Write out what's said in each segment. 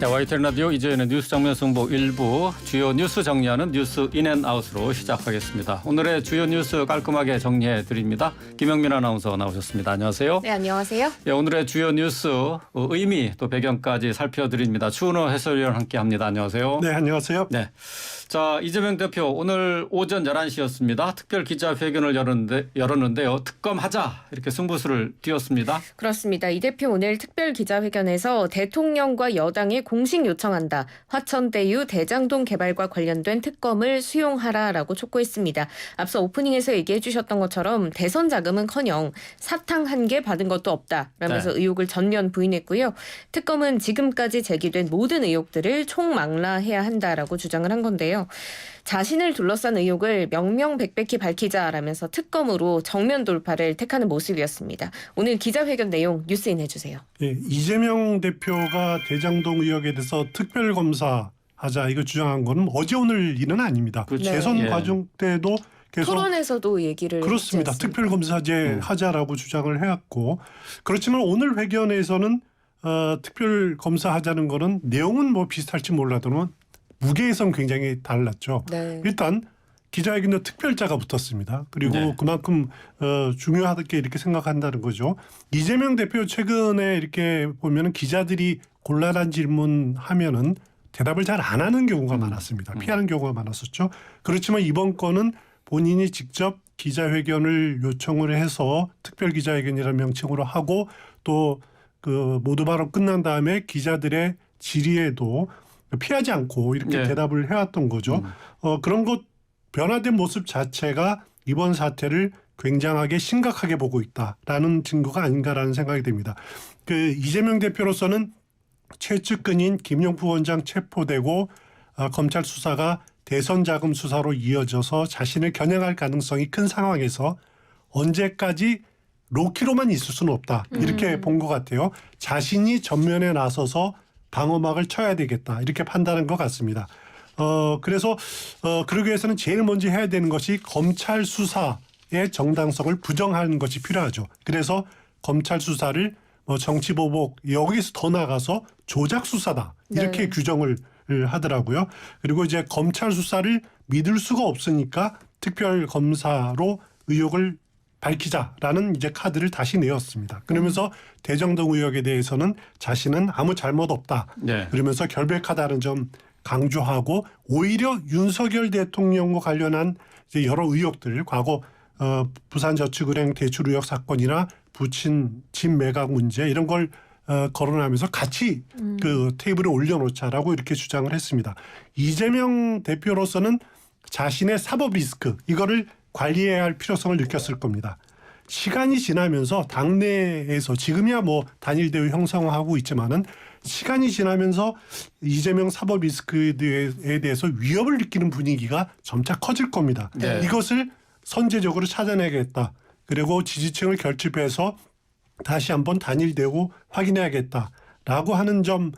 자, YTN 라디오 이재현의 뉴스 장면 승부 1부 주요 뉴스 정리하는 뉴스 인앤아웃으로 시작하겠습니다. 오늘의 주요 뉴스 깔끔하게 정리해 드립니다. 김영민 아나운서 나오셨습니다. 안녕하세요. 네, 안녕하세요. 예, 오늘의 주요 뉴스 의미 또 배경까지 살펴드립니다. 추은호 해설위원 함께합니다. 안녕하세요. 네, 안녕하세요. 네. 자, 이재명 대표 오늘 오전 11시였습니다. 특별 기자회견을 열었는데요. 특검하자 이렇게 승부수를 띄웠습니다. 그렇습니다. 이 대표 오늘 특별 기자회견에서 대통령과 여당에 공식 요청한다. 화천대유 대장동 개발과 관련된 특검을 수용하라라고 촉구했습니다. 앞서 오프닝에서 얘기해 주셨던 것처럼 대선 자금은커녕 사탕 한 개 받은 것도 없다라면서 의혹을 전면 부인했고요. 특검은 지금까지 제기된 모든 의혹들을 총망라해야 한다라고 주장을 한 건데요. 자신을 둘러싼 의혹을 명명백백히 밝히자라면서 특검으로 정면 돌파를 택하는 모습이었습니다. 오늘 기자회견 내용 뉴스인 해주세요. 예, 이재명 대표가 대장동 의혹에 대해서 특별검사하자 이거 주장한 거는 어제 오늘 일은 아닙니다. 그렇죠. 재선 예. 과정 때도 계속 토론에서도 얘기를 그렇습니다. 특별검사제 하자라고 주장을 해왔고 그렇지만 오늘 회견에서는 특별검사하자는 거는 내용은 뭐 비슷할지 몰라도는 무게에선 굉장히 달랐죠. 네. 일단 기자회견에 특별자가 붙었습니다. 그리고 네. 그만큼 중요하게 이렇게 생각한다는 거죠. 이재명 대표 최근에 이렇게 보면은 기자들이 곤란한 질문하면은 대답을 잘 안 하는 경우가 많았습니다. 피하는 경우가 많았었죠. 그렇지만 이번 건은 본인이 직접 기자회견을 요청을 해서 특별 기자회견이라는 명칭으로 하고 또 그 모두 발언 끝난 다음에 기자들의 질의에도 피하지 않고 이렇게 네. 대답을 해왔던 거죠. 그런 것 변화된 모습 자체가 이번 사태를 굉장하게 심각하게 보고 있다라는 증거가 아닌가라는 생각이 듭니다. 그 이재명 대표로서는 최측근인 김용프 원장 체포되고 검찰 수사가 대선 자금 수사로 이어져서 자신을 겨냥할 가능성이 큰 상황에서 언제까지 로키로만 있을 수는 없다. 이렇게 본 것 같아요. 자신이 전면에 나서서 방어막을 쳐야 되겠다. 이렇게 판단한 것 같습니다. 그래서 그러기 위해서는 제일 먼저 해야 되는 것이 검찰 수사의 정당성을 부정하는 것이 필요하죠. 그래서 검찰 수사를 정치보복 여기서 더 나가서 조작 수사다. 이렇게 네. 규정을 하더라고요. 그리고 이제 검찰 수사를 믿을 수가 없으니까 특별검사로 의혹을 밝히자라는 이제 카드를 다시 내었습니다. 그러면서 대장동 의혹에 대해서는 자신은 아무 잘못 없다. 네. 그러면서 결백하다는 점 강조하고 오히려 윤석열 대통령과 관련한 이제 여러 의혹들, 과거 부산저축은행 대출 의혹 사건이나 부친 집 매각 문제 이런 걸 거론하면서 같이 그 테이블에 올려놓자라고 이렇게 주장을 했습니다. 이재명 대표로서는 자신의 사법 리스크 이거를 관리해야 할 필요성을 느꼈을 겁니다. 시간이 지나면서 당내에서 지금이야 뭐 단일 대우 형성하고 있지만은 시간이 지나면서 이재명 사법 리스크에 대해서 위협을 느끼는 분위기가 점차 커질 겁니다. 네. 이것을 선제적으로 찾아내겠다. 그리고 지지층을 결집해서 다시 한번 단일 대우 확인해야겠다라고 하는 점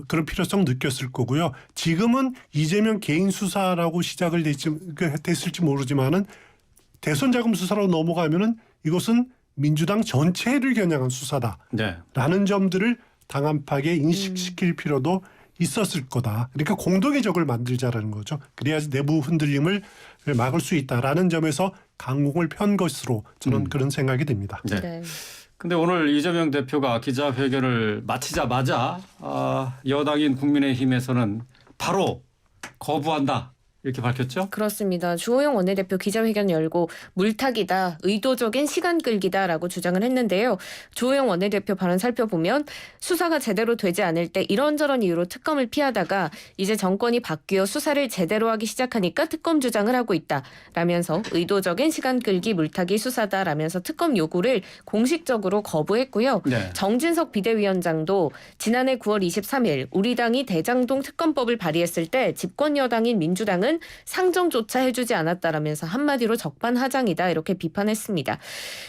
그런 필요성 느꼈을 거고요. 지금은 이재명 개인 수사라고 시작을 됐을지 모르지만은 대선 자금 수사로 넘어가면은 이것은 민주당 전체를 겨냥한 수사다라는 점들을 당 안팎에 인식시킬 필요도 있었을 거다. 그러니까 공동의 적을 만들자라는 거죠. 그래야지 내부 흔들림을 막을 수 있다라는 점에서 강공을 편 것으로 저는 그런 생각이 듭니다. 네. 네. 근데 오늘 이재명 대표가 기자회견을 마치자마자 여당인 국민의힘에서는 바로 거부한다. 이렇게 밝혔죠? 그렇습니다. 주호영 원내대표 기자회견 열고 물타기다, 의도적인 시간 끌기다라고 주장을 했는데요. 주호영 원내대표 발언 살펴보면 수사가 제대로 되지 않을 때 이런저런 이유로 특검을 피하다가 이제 정권이 바뀌어 수사를 제대로 하기 시작하니까 특검 주장을 하고 있다라면서 의도적인 시간 끌기 물타기 수사다라면서 특검 요구를 공식적으로 거부했고요. 네. 정진석 비대위원장도 지난해 9월 23일 우리 당이 대장동 특검법을 발의했을 때 집권 여당인 민주당은 대통령은 상정조차 해주지 않았다라면서 한마디로 적반하장이다 이렇게 비판했습니다.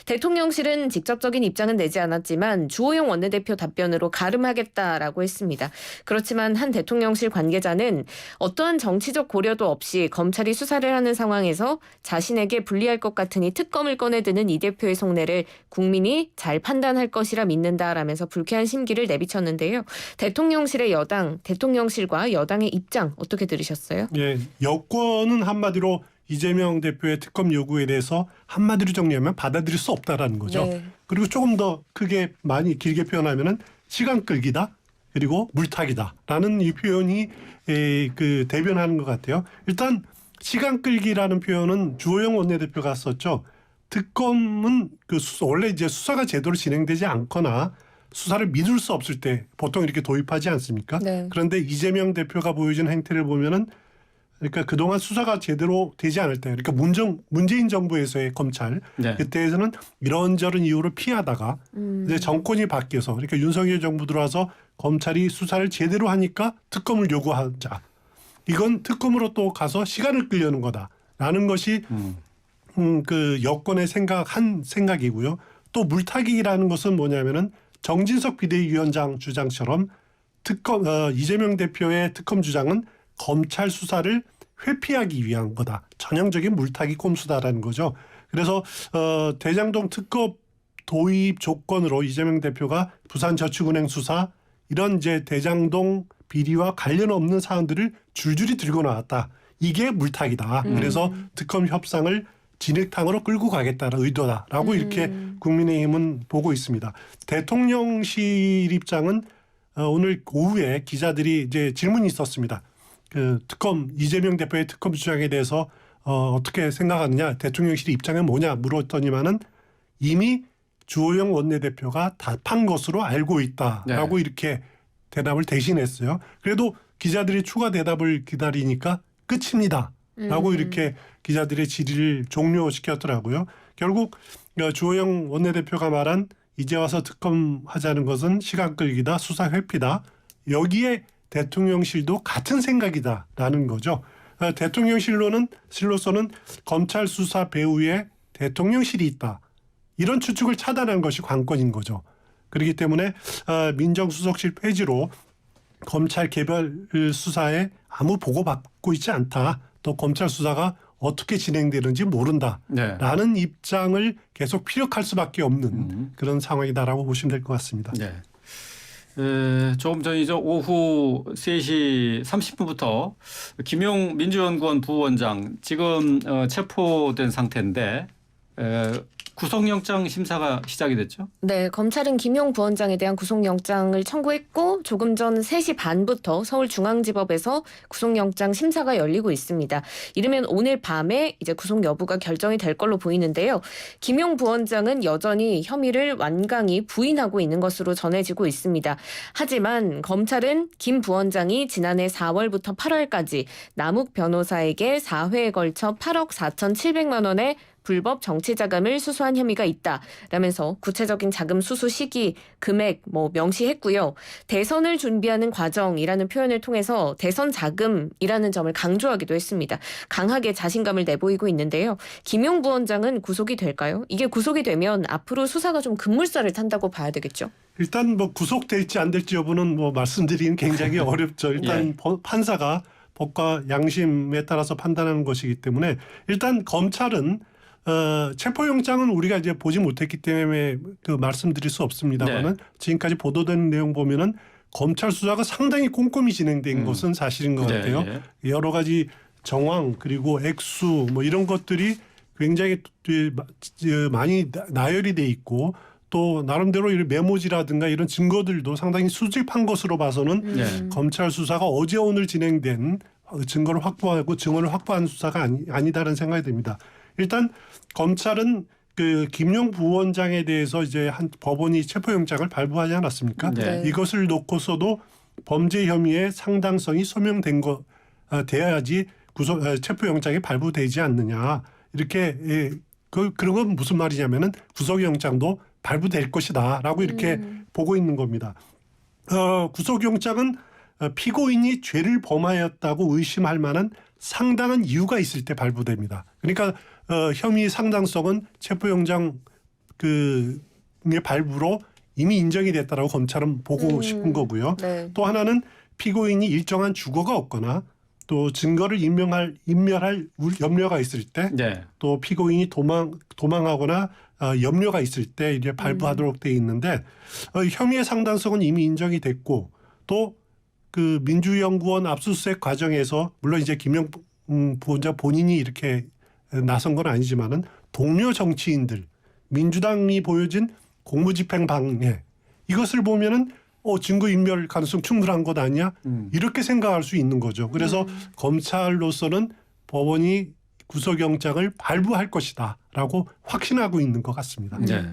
대통령실은 직접적인 입장은 내지 않았지만 주호영 원내대표 답변으로 가름하겠다라고 했습니다. 그렇지만 한 대통령실 관계자는 어떠한 정치적 고려도 없이 검찰이 수사를 하는 상황에서 자신에게 불리할 것 같으니 특검을 꺼내드는 이 대표의 속내를 국민이 잘 판단할 것이라 믿는다라면서 불쾌한 심기를 내비쳤는데요. 대통령실의 여당, 대통령실과 여당의 입장 어떻게 들으셨어요? 예, 여권은 한마디로 이재명 대표의 특검 요구에 대해서 한마디로 정리하면 받아들일 수 없다라는 거죠. 네. 그리고 조금 더 크게 많이 길게 표현하면은 시간 끌기다 그리고 물타기다라는 이 표현이 그 대변하는 것 같아요. 일단 시간 끌기라는 표현은 주호영 원내대표가 썼죠. 특검은 원래 이제 수사가 제대로 진행되지 않거나 수사를 믿을 수 없을 때 보통 이렇게 도입하지 않습니까? 네. 그런데 이재명 대표가 보여준 행태를 보면은 그러니까 그동안 수사가 제대로 되지 않을 때, 그러니까 문재인 정부에서의 검찰 네. 그때에서는 이런저런 이유로 피하다가 이제 정권이 바뀌어서 그러니까 윤석열 정부 들어와서 검찰이 수사를 제대로 하니까 특검을 요구하자. 이건 특검으로 또 가서 시간을 끌려는 거다라는 것이 그 여권의 생각이고요. 또 물타기라는 것은 뭐냐면은 정진석 비대위원장 주장처럼 이재명 대표의 특검 주장은 검찰 수사를 회피하기 위한 거다. 전형적인 물타기 꼼수다라는 거죠. 그래서 대장동 특검 도입 조건으로 이재명 대표가 부산저축은행 수사 이런 이제 대장동 비리와 관련 없는 사안들을 줄줄이 들고 나왔다. 이게 물타기다. 그래서 특검 협상을 진흙탕으로 끌고 가겠다는 의도다라고 이렇게 국민의힘은 보고 있습니다. 대통령실 입장은 오늘 오후에 기자들이 이제 질문이 있었습니다. 그 이재명 대표의 특검 주장에 대해서 어떻게 생각하느냐, 대통령실 입장은 뭐냐 물었더니만은 이미 주호영 원내대표가 답한 것으로 알고 있다라고 네. 이렇게 대답을 대신했어요. 그래도 기자들이 추가 대답을 기다리니까 끝입니다라고 이렇게 기자들의 질의를 종료시켰더라고요. 결국 주호영 원내대표가 말한 이제 와서 특검하자는 것은 시간 끌기다, 수사 회피다. 여기에 대통령실도 같은 생각이다라는 거죠. 대통령실로서는 검찰 수사 배후에 대통령실이 있다. 이런 추측을 차단하는 것이 관건인 거죠. 그렇기 때문에 민정수석실 폐지로 검찰 개별 수사에 아무 보고받고 있지 않다. 또 검찰 수사가 어떻게 진행되는지 모른다라는 입장을 계속 피력할 수밖에 없는 그런 상황이다라고 보시면 될 것 같습니다. 네. 조금 전이죠. 오후 3시 30분부터 김용 민주연구원 부원장 지금 체포된 상태인데 구속영장 심사가 시작이 됐죠? 네, 검찰은 김용 부원장에 대한 구속영장을 청구했고 조금 전 3시 반부터 서울중앙지법에서 구속영장 심사가 열리고 있습니다. 이르면 오늘 밤에 이제 구속 여부가 결정이 될 걸로 보이는데요. 김용 부원장은 여전히 혐의를 완강히 부인하고 있는 것으로 전해지고 있습니다. 하지만 검찰은 김 부원장이 지난해 4월부터 8월까지 남욱 변호사에게 4회에 걸쳐 8억 4,700만 원의 불법 정치자금을 수수한 혐의가 있다라면서 구체적인 자금 수수 시기, 금액 명시했고요. 대선을 준비하는 과정이라는 표현을 통해서 대선 자금이라는 점을 강조하기도 했습니다. 강하게 자신감을 내보이고 있는데요. 김용 부원장은 구속이 될까요? 이게 구속이 되면 앞으로 수사가 좀 급물살을 탄다고 봐야 되겠죠? 일단 구속될지 안 될지 여부는 말씀드리긴 굉장히 어렵죠. 일단 판사가 법과 양심에 따라서 판단하는 것이기 때문에 일단 검찰은 체포영장은 우리가 이제 보지 못했기 때문에 말씀드릴 수 없습니다만은 지금까지 보도된 내용 보면은 검찰 수사가 상당히 꼼꼼히 진행된 것은 사실인 것 같아요. 여러 가지 정황 그리고 액수 이런 것들이 굉장히 많이 나열이 돼 있고 또 나름대로 이런 메모지라든가 이런 증거들도 상당히 수집한 것으로 봐서는 검찰 수사가 어제 오늘 진행된 증거를 확보하고 증언을 확보한 수사가 아니다라는 생각이 듭니다. 일단 검찰은 김용 부원장에 대해서 이제 한 법원이 체포영장을 발부하지 않았습니까? 네. 이것을 놓고서도 범죄 혐의의 상당성이 소명된 돼야지 체포영장이 발부되지 않느냐 이렇게 그런 건 무슨 말이냐면은 구속영장도 발부될 것이다라고 이렇게 보고 있는 겁니다. 구속영장은 피고인이 죄를 범하였다고 의심할 만한 상당한 이유가 있을 때 발부됩니다. 그러니까 혐의 상당성은 체포영장 발부로 이미 인정이 됐다라고 검찰은 보고 싶은 거고요. 네. 또 하나는 피고인이 일정한 주거가 없거나 또 증거를 인멸할 염려가 있을 때, 네. 또 피고인이 도망하거나 염려가 있을 때 이제 발부하도록 돼 있는데 혐의의 상당성은 이미 인정이 됐고 또 그 민주연구원 압수수색 과정에서 물론 이제 김영 부원장 본인이 이렇게 나선 건 아니지만은 동료 정치인들 민주당이 보여진 공무집행 방해 이것을 보면은 증거인멸 가능성 충분한 것 아니야? 이렇게 생각할 수 있는 거죠. 그래서 검찰로서는 법원이 구속영장을 발부할 것이다라고 확신하고 있는 것 같습니다. 네.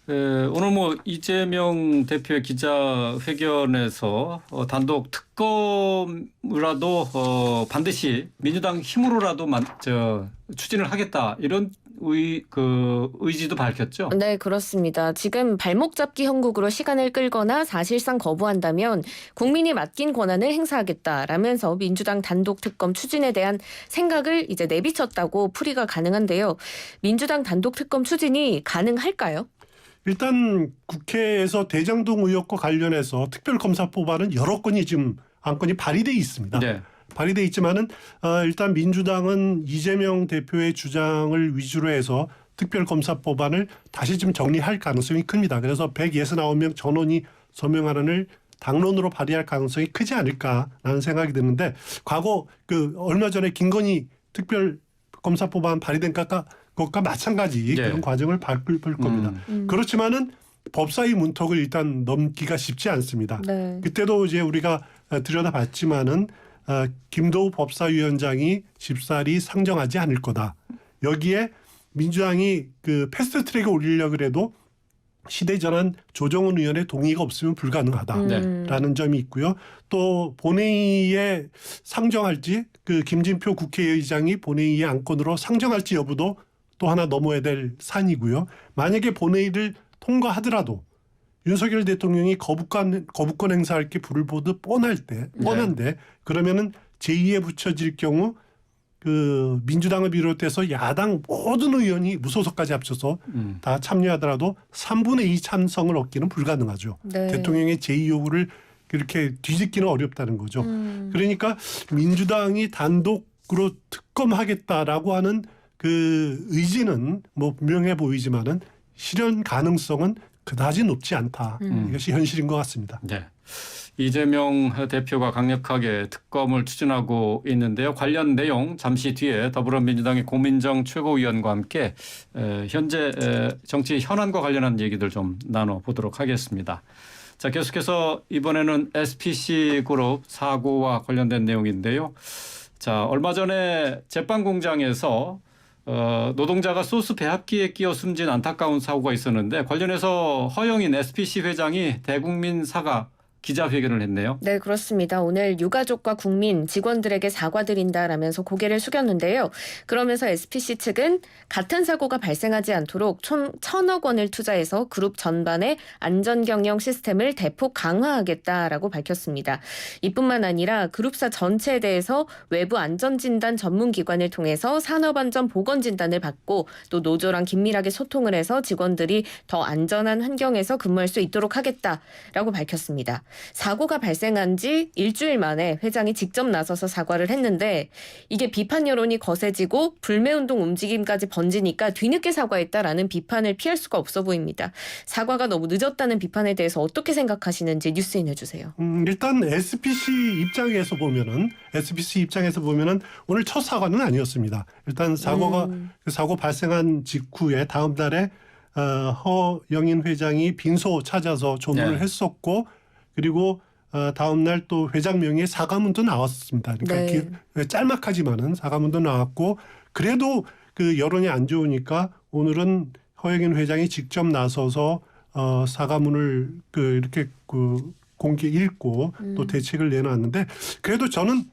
오늘 뭐 이재명 대표의 기자회견에서 단독 특검이라도 반드시 민주당 힘으로라도 추진을 하겠다 이런 의지도 밝혔죠. 네, 그렇습니다. 지금 발목 잡기 형국으로 시간을 끌거나 사실상 거부한다면 국민이 맡긴 권한을 행사하겠다라면서 민주당 단독 특검 추진에 대한 생각을 이제 내비쳤다고 풀이가 가능한데요. 민주당 단독 특검 추진이 가능할까요? 일단 국회에서 대장동 의혹과 관련해서 특별검사법안은 여러 건이 지금 안건이 발의돼 있습니다. 네. 발의돼 있지만은 일단 민주당은 이재명 대표의 주장을 위주로 해서 특별검사법안을 다시 좀 정리할 가능성이 큽니다. 그래서 169명 전원이 서명안을 당론으로 발의할 가능성이 크지 않을까라는 생각이 드는데 과거 얼마 전에 김건희 특별검사법안 발의된 것과 마찬가지 네. 그런 과정을 밟을 겁니다. 그렇지만은 법사위 문턱을 일단 넘기가 쉽지 않습니다. 네. 그때도 이제 우리가 들여다봤지만은 김도우 법사위원장이 쉽사리 상정하지 않을 거다. 여기에 민주당이 패스트트랙에 올리려고 해도 시대전환 조정훈 의원의 동의가 없으면 불가능하다라는 점이 있고요. 또 본회의에 상정할지 김진표 국회의장이 본회의의 안건으로 상정할지 여부도 또 하나 넘어야 될 산이고요. 만약에 본회의를 통과하더라도 윤석열 대통령이 거부권 행사할 게 불을 보듯 뻔한데 그러면은 제2에 붙여질 경우 민주당을 비롯해서 야당 모든 의원이 무소속까지 합쳐서 다 참여하더라도 3분의 2 찬성을 얻기는 불가능하죠. 네. 대통령의 제2 요구를 그렇게 뒤집기는 어렵다는 거죠. 그러니까 민주당이 단독으로 특검하겠다라고 하는 의지는 뭐 분명해 보이지만은 실현 가능성은 그다지 높지 않다. 이것이 현실인 것 같습니다. 네. 이재명 대표가 강력하게 특검을 추진하고 있는데요. 관련 내용 잠시 뒤에 더불어민주당의 고민정 최고위원과 함께 현재 정치 현안과 관련한 얘기들 좀 나눠보도록 하겠습니다. 자, 계속해서 이번에는 SPC 그룹 사고와 관련된 내용인데요. 자, 얼마 전에 제빵 공장에서 노동자가 소스 배합기에 끼어 숨진 안타까운 사고가 있었는데 관련해서 허영인 SPC 회장이 대국민 사과 기자회견을 했네요. 네, 그렇습니다. 오늘 유가족과 국민, 직원들에게 사과드린다라면서 고개를 숙였는데요. 그러면서 SPC 측은 같은 사고가 발생하지 않도록 총 1,000억 원을 투자해서 그룹 전반의 안전경영 시스템을 대폭 강화하겠다라고 밝혔습니다. 이뿐만 아니라 그룹사 전체에 대해서 외부 안전진단 전문기관을 통해서 산업안전보건진단을 받고 또 노조랑 긴밀하게 소통을 해서 직원들이 더 안전한 환경에서 근무할 수 있도록 하겠다라고 밝혔습니다. 사고가 발생한 지 일주일 만에 회장이 직접 나서서 사과를 했는데 이게 비판 여론이 거세지고 불매운동 움직임까지 번지니까 뒤늦게 사과했다라는 비판을 피할 수가 없어 보입니다. 사과가 너무 늦었다는 비판에 대해서 어떻게 생각하시는지 뉴스인 해주세요. 일단 SPC 입장에서 보면은 오늘 첫 사과는 아니었습니다. 일단 사고 발생한 직후에 다음 날에 허영인 회장이 빈소 찾아서 조문을 했었고 그리고 다음 날 또 회장 명의의 사과문도 나왔습니다. 그러니까 짤막하지만은 사과문도 나왔고 그래도 여론이 안 좋으니까 오늘은 허영인 회장이 직접 나서서 사과문을 이렇게 공개 읽고 또 대책을 내놨는데 그래도 저는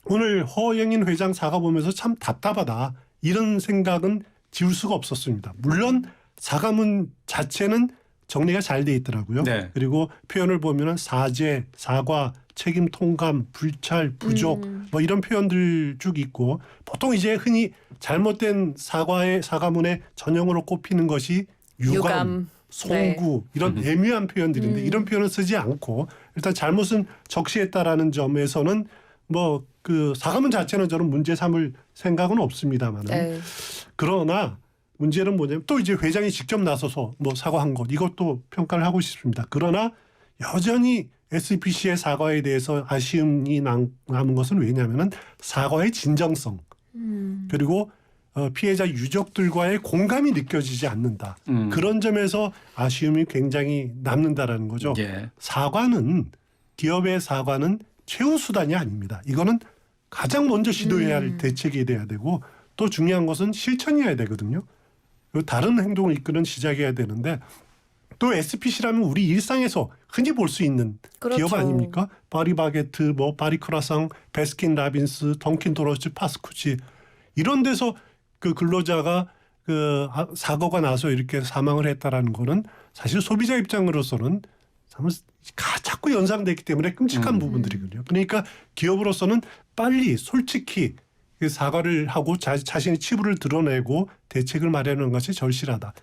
오늘 허영인 회장 사과 보면서 참 답답하다 이런 생각은 지울 수가 없었습니다. 물론 사과문 자체는 정리가 잘 돼 있더라고요. 네. 그리고 표현을 보면은 사죄, 사과, 책임 통감, 불찰, 부족 뭐 이런 표현들 쭉 있고 보통 이제 흔히 잘못된 사과문의 전형으로 꼽히는 것이 유감, 송구 이런 애매한 표현들인데 이런 표현을 쓰지 않고 일단 잘못은 적시했다라는 점에서는 뭐 그 사과문 자체는 저는 문제 삼을 생각은 없습니다만은 네. 그러나 문제는 뭐냐면 또 이제 회장이 직접 나서서 뭐 사과한 것 이것도 평가를 하고 싶습니다. 그러나 여전히 SPC의 사과에 대해서 아쉬움이 남은 것은 왜냐하면은 사과의 진정성 그리고 피해자 유족들과의 공감이 느껴지지 않는다. 그런 점에서 아쉬움이 굉장히 남는다라는 거죠. 예. 사과는 기업의 사과는 최후 수단이 아닙니다. 이거는 가장 먼저 시도해야 할 대책이 돼야 되고 또 중요한 것은 실천이어야 되거든요. 다른 행동을 이끄는 시작이어야 되는데 또 SPC라면 우리 일상에서 흔히 볼 수 있는 그렇죠. 기업 아닙니까? 파리바게트, 뭐 파리크라상, 베스킨라빈스, 던킨도너츠, 파스쿠치 이런 데서 그 근로자가 그 사고가 나서 이렇게 사망을 했다라는 거는 사실 소비자 입장으로서는 자꾸 연상되기 때문에 끔찍한 부분들이거든요. 그러니까 기업으로서는 빨리 솔직히 사과를 하고 자신의 치부를 드러내고 대책을 마련하는 것이 절실하다.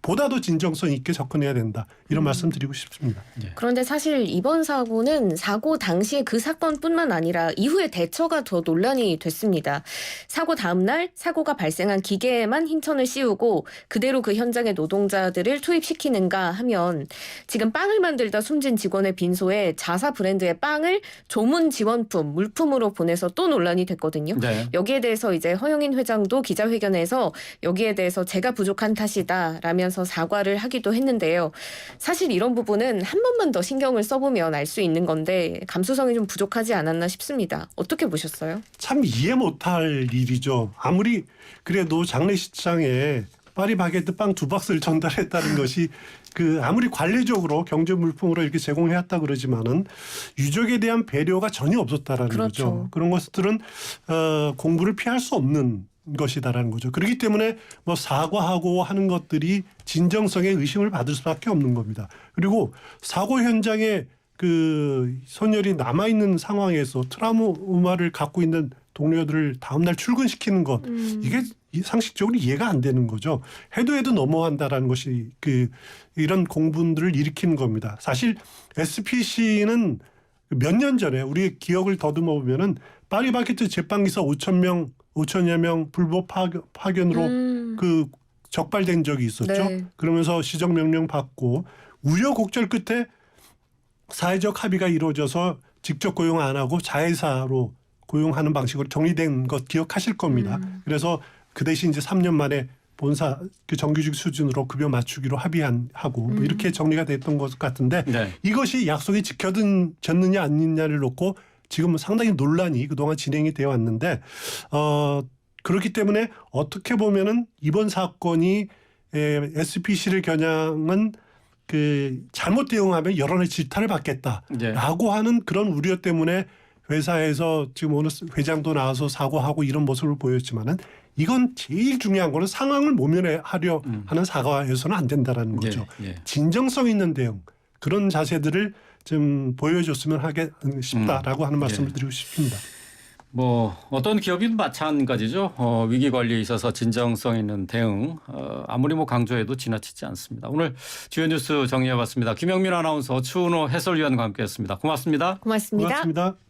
보다 더 진정성 있게 접근해야 된다. 이런 말씀 드리고 싶습니다. 그런데 사실 이번 사고는 사고 당시에 그 사건뿐만 아니라 이후의 대처가 더 논란이 됐습니다. 사고 다음 날 사고가 발생한 기계에만 흰천을 씌우고 그대로 그 현장에 노동자들을 투입시키는가 하면 지금 빵을 만들다 숨진 직원의 빈소에 자사 브랜드의 빵을 조문 지원품, 물품으로 보내서 또 논란이 됐거든요. 네. 여기에 대해서 이제 허영인 회장도 기자회견에서 여기에 대해서 제가 부족한 탓이다 라면서 사과를 하기도 했는데요. 사실 이런 부분은 한 번만 더 신경을 써보면 알 수 있는 건데 감수성이 좀 부족하지 않았나 싶습니다. 어떻게 보셨어요? 참 이해 못할 일이죠. 아무리 그래도 장례식장에 파리바게트 빵 2박스를 전달했다는 것이 그 아무리 관례적으로 경제 물품으로 이렇게 제공해왔다 그러지만은 유족에 대한 배려가 전혀 없었다라는 그렇죠. 거죠. 그런 것들은 공부를 피할 수 없는 것이다라는 거죠. 그렇기 때문에 뭐 사과하고 하는 것들이 진정성에 의심을 받을 수밖에 없는 겁니다. 그리고 사고 현장에 그 선열이 남아 있는 상황에서 트라우마를 갖고 있는 동료들을 다음 날 출근시키는 것 이게 상식적으로 이해가 안 되는 거죠. 해도 넘어간다라는 것이 그 이런 공분들을 일으키는 겁니다. 사실 SPC는 몇 년 전에 우리 기억을 더듬어 보면은 파리바게트 제빵기사 5천여 명 불법 파견으로 그 적발된 적이 있었죠. 네. 그러면서 시정명령 받고 우여곡절 끝에 사회적 합의가 이루어져서 직접 고용 안 하고 자회사로 고용하는 방식으로 정리된 것 기억하실 겁니다. 그래서 그 대신 이제 3년 만에 본사 그 정규직 수준으로 급여 맞추기로 합의하고 뭐 이렇게 정리가 됐던 것 같은데 네. 이것이 약속이 지켜졌느냐 아니냐를 놓고 지금 상당히 논란이 그동안 진행이 되어 왔는데 그렇기 때문에 어떻게 보면은 이번 사건이 SPC를 겨냥은 그 잘못 대응하면 여론의 질타를 받겠다라고 하는 그런 우려 때문에 회사에서 지금 오늘 회장도 나와서 사과하고 이런 모습을 보였지만은 이건 제일 중요한 거는 상황을 모면하려 하는 사과에서는 안 된다라는 거죠. 예. 진정성 있는 대응 그런 자세들을 좀 보여줬으면 하게 싶다라고 하는 말씀을 드리고 싶습니다. 뭐 어떤 기업이든 마찬가지죠. 위기 관리에 있어서 진정성 있는 대응 아무리 뭐 강조해도 지나치지 않습니다. 오늘 주요 뉴스 정리해봤습니다. 김영민 아나운서, 추은호 해설위원과 함께했습니다. 고맙습니다. 고맙습니다. 고맙습니다.